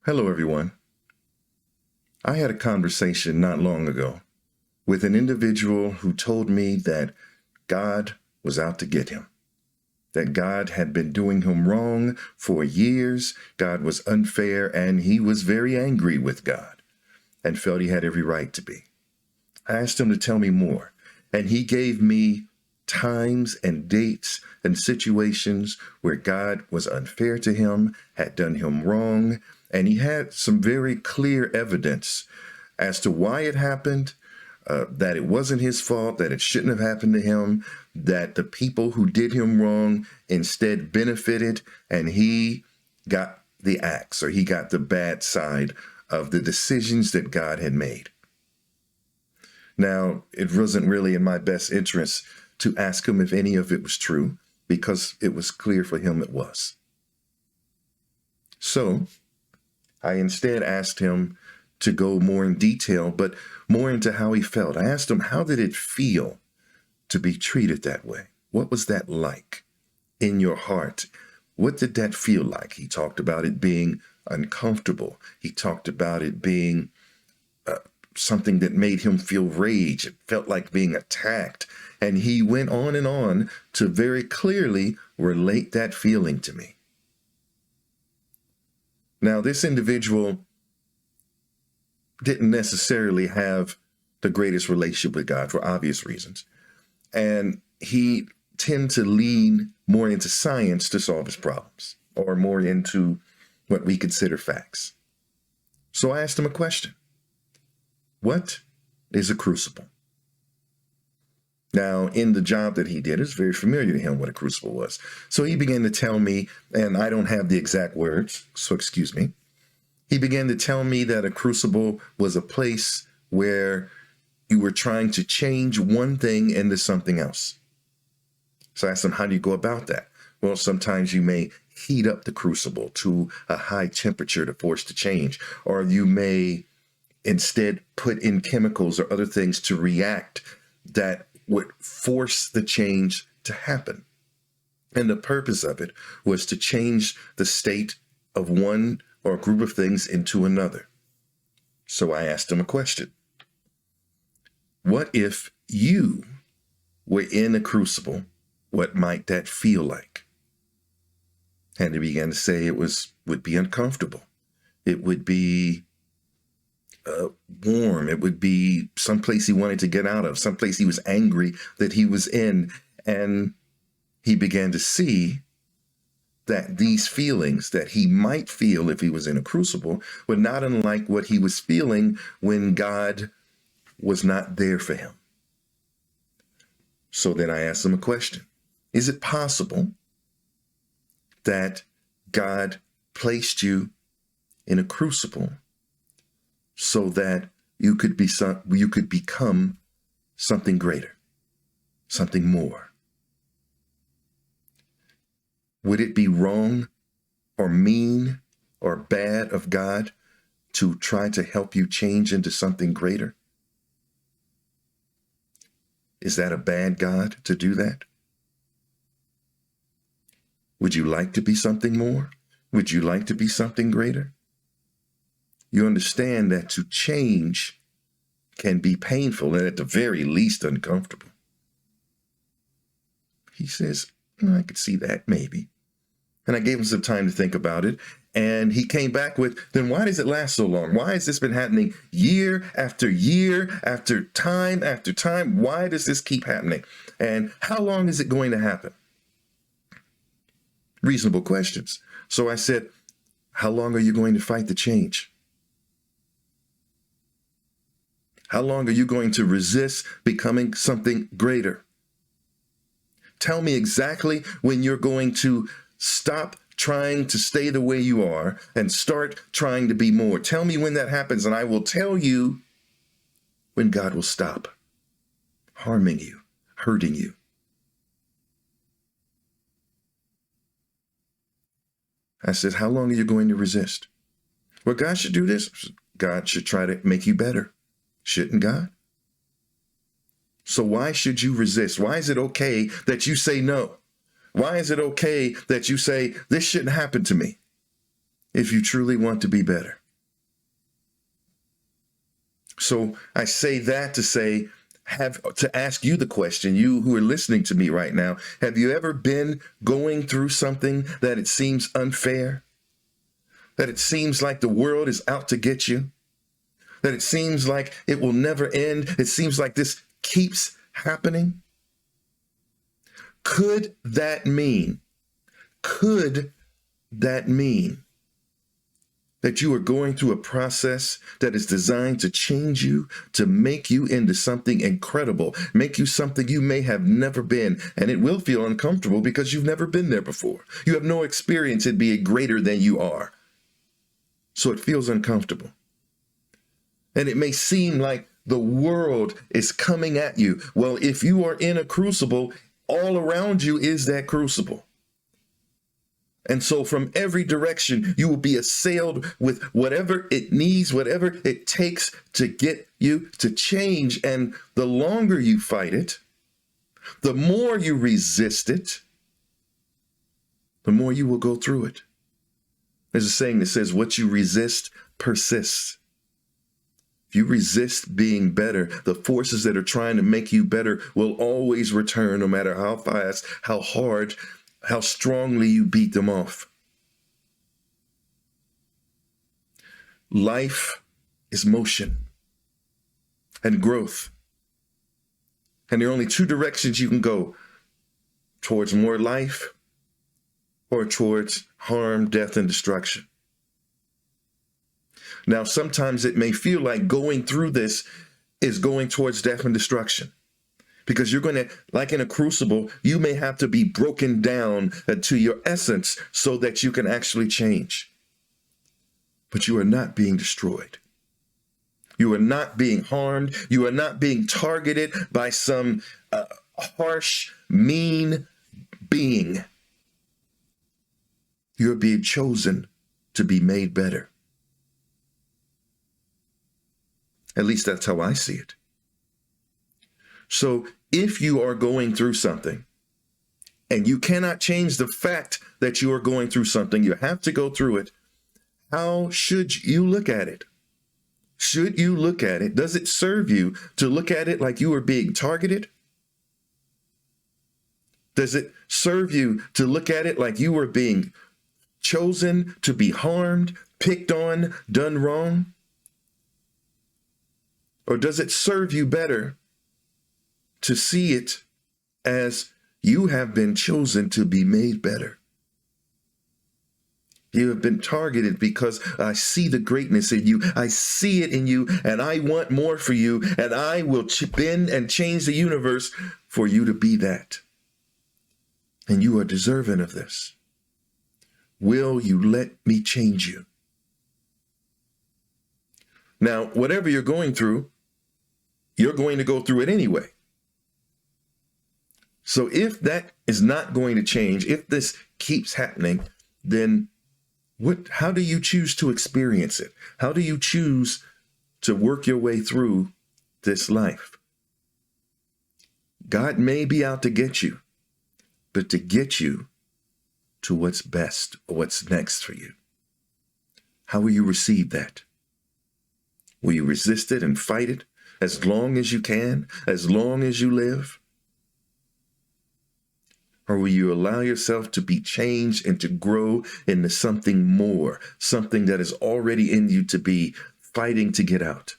Hello, everyone. I had a conversation not long ago with an individual who told me that God was out to get him, that God had been doing him wrong for years. God was unfair, and he was very angry with God and felt he had every right to be. I asked him to tell me more, and he gave me times and dates and situations where God was unfair to him, had done him wrong, and he had some very clear evidence as to why it happened, that it wasn't his fault, that it shouldn't have happened to him, that the people who did him wrong instead benefited, and he got the axe, or he got the bad side of the decisions that God had made. Now, it wasn't really in my best interest to ask him if any of it was true, because it was clear for him it was. So I instead asked him to go more in detail, but more into how he felt. I asked him, how did it feel to be treated that way? What was that like in your heart? What did that feel like? He talked about it being uncomfortable. He talked about it being something that made him feel rage. It felt like being attacked. And he went on to very clearly relate that feeling to me. Now, this individual didn't necessarily have the greatest relationship with God for obvious reasons. And he tended to lean more into science to solve his problems, or more into what we consider facts. So I asked him a question. What is a crucible? Now, in the job that he did, it's very familiar to him what a crucible was. So he began to tell me, and I don't have the exact words, so excuse me. He began to tell me that a crucible was a place where you were trying to change one thing into something else. So I asked him, how do you go about that? Well, sometimes you may heat up the crucible to a high temperature to force the change, or you may instead put in chemicals or other things to react that would force the change to happen. And the purpose of it was to change the state of one or a group of things into another. So I asked him a question. What if you were in a crucible? What might that feel like? And he began to say it would be uncomfortable. It would be warm. It would be someplace he wanted to get out of, someplace he was angry that he was in. And he began to see that these feelings that he might feel if he was in a crucible were not unlike what he was feeling when God was not there for him. So then I asked him a question. Is it possible that God placed you in a crucible so that you could become something greater, something more? Would it be wrong or mean or bad of God to try to help you change into something greater? Is that a bad God to do that? Would you like to be something more? Would you like to be something greater? You understand that to change can be painful and at the very least uncomfortable. He says, I could see that maybe. And I gave him some time to think about it. And he came back with, then why does it last so long? Why has this been happening year after year, after time? Why does this keep happening? And how long is it going to happen? Reasonable questions. So I said, how long are you going to fight the change? How long are you going to resist becoming something greater? Tell me exactly when you're going to stop trying to stay the way you are and start trying to be more. Tell me when that happens, and I will tell you when God will stop harming you, hurting you. I said, how long are you going to resist? Well, God should do this. God should try to make you better. Shouldn't God? So why should you resist? Why is it okay that you say no? Why is it okay that you say, this shouldn't happen to me? if you truly want to be better. So I say that to say, to ask you the question, you who are listening to me right now, have you ever been going through something that it seems unfair? That it seems like the world is out to get you? That it seems like it will never end? It seems like this keeps happening? Could that mean that you are going through a process that is designed to change you, to make you into something incredible, make you something you may have never been, and it will feel uncomfortable because you've never been there before. You have no experience in being greater than you are. So it feels uncomfortable. And it may seem like the world is coming at you. Well, if you are in a crucible, all around you is that crucible. And so from every direction, you will be assailed with whatever it needs, whatever it takes to get you to change. And the longer you fight it, the more you resist it, the more you will go through it. There's a saying that says, what you resist persists. If you resist being better, the forces that are trying to make you better will always return, no matter how fast, how hard, how strongly you beat them off. Life is motion and growth. And there are only two directions you can go: towards more life or towards harm, death, and destruction. Now, sometimes it may feel like going through this is going towards death and destruction. Because you're going to, like in a crucible, you may have to be broken down to your essence so that you can actually change. But you are not being destroyed. You are not being harmed. You are not being targeted by some harsh, mean being. You are being chosen to be made better. At least that's how I see it. So if you are going through something and you cannot change the fact that you are going through something, you have to go through it, how should you look at it? Should you look at it? Does it serve you to look at it like you are being targeted? Does it serve you to look at it like you are being chosen to be harmed, picked on, done wrong? Or does it serve you better to see it as you have been chosen to be made better? You have been targeted because I see the greatness in you. I see it in you, and I want more for you, and I will bend and change the universe for you to be that. And you are deserving of this. Will you let me change you? Now, whatever you're going through, you're going to go through it anyway. So if that is not going to change, if this keeps happening, then how do you choose to experience it? How do you choose to work your way through this life? God may be out to get you, but to get you to what's best or what's next for you. How will you receive that? Will you resist it and fight it as long as you can, as long as you live? Or will you allow yourself to be changed and to grow into something more, something that is already in you to be fighting to get out?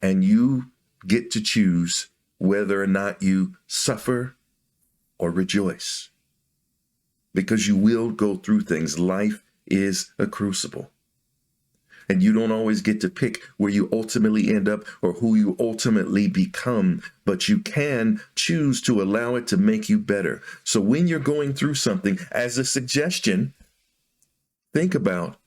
And you get to choose whether or not you suffer or rejoice. Because you will go through things. Life is a crucible. And you don't always get to pick where you ultimately end up or who you ultimately become, but you can choose to allow it to make you better. So when you're going through something, as a suggestion, think about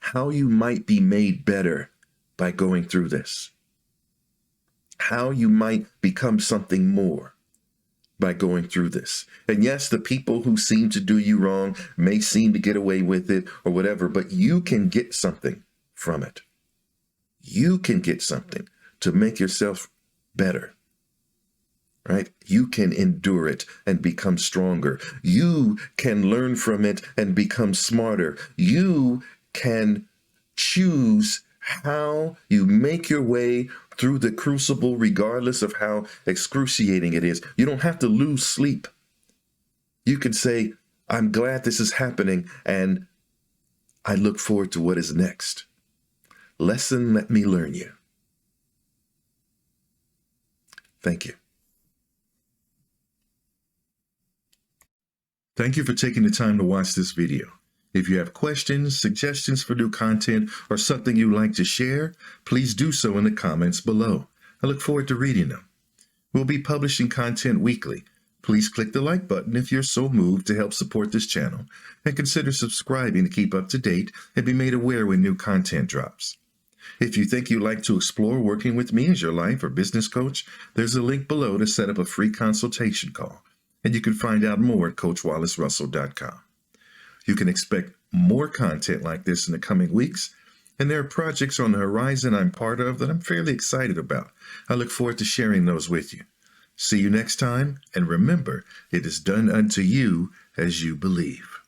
how you might be made better by going through this. How you might become something more by going through this. And yes, the people who seem to do you wrong may seem to get away with it or whatever, but you can get something from it. You can get something to make yourself better. right? You can endure it and become stronger. You can learn from it and become smarter. You can choose how you make your way through the crucible, regardless of how excruciating it is. You don't have to lose sleep. You can say, I'm glad this is happening, and I look forward to what is next. Lesson, let me learn you. Thank you. Thank you for taking the time to watch this video. If you have questions, suggestions for new content, or something you'd like to share, please do so in the comments below. I look forward to reading them. We'll be publishing content weekly. Please click the like button if you're so moved to help support this channel, and consider subscribing to keep up to date and be made aware when new content drops. If you think you'd like to explore working with me as your life or business coach, there's a link below to set up a free consultation call, and you can find out more at CoachWallaceRussell.com. You can expect more content like this in the coming weeks, and there are projects on the horizon I'm part of that I'm fairly excited about. I look forward to sharing those with you. See you next time, and remember, it is done unto you as you believe.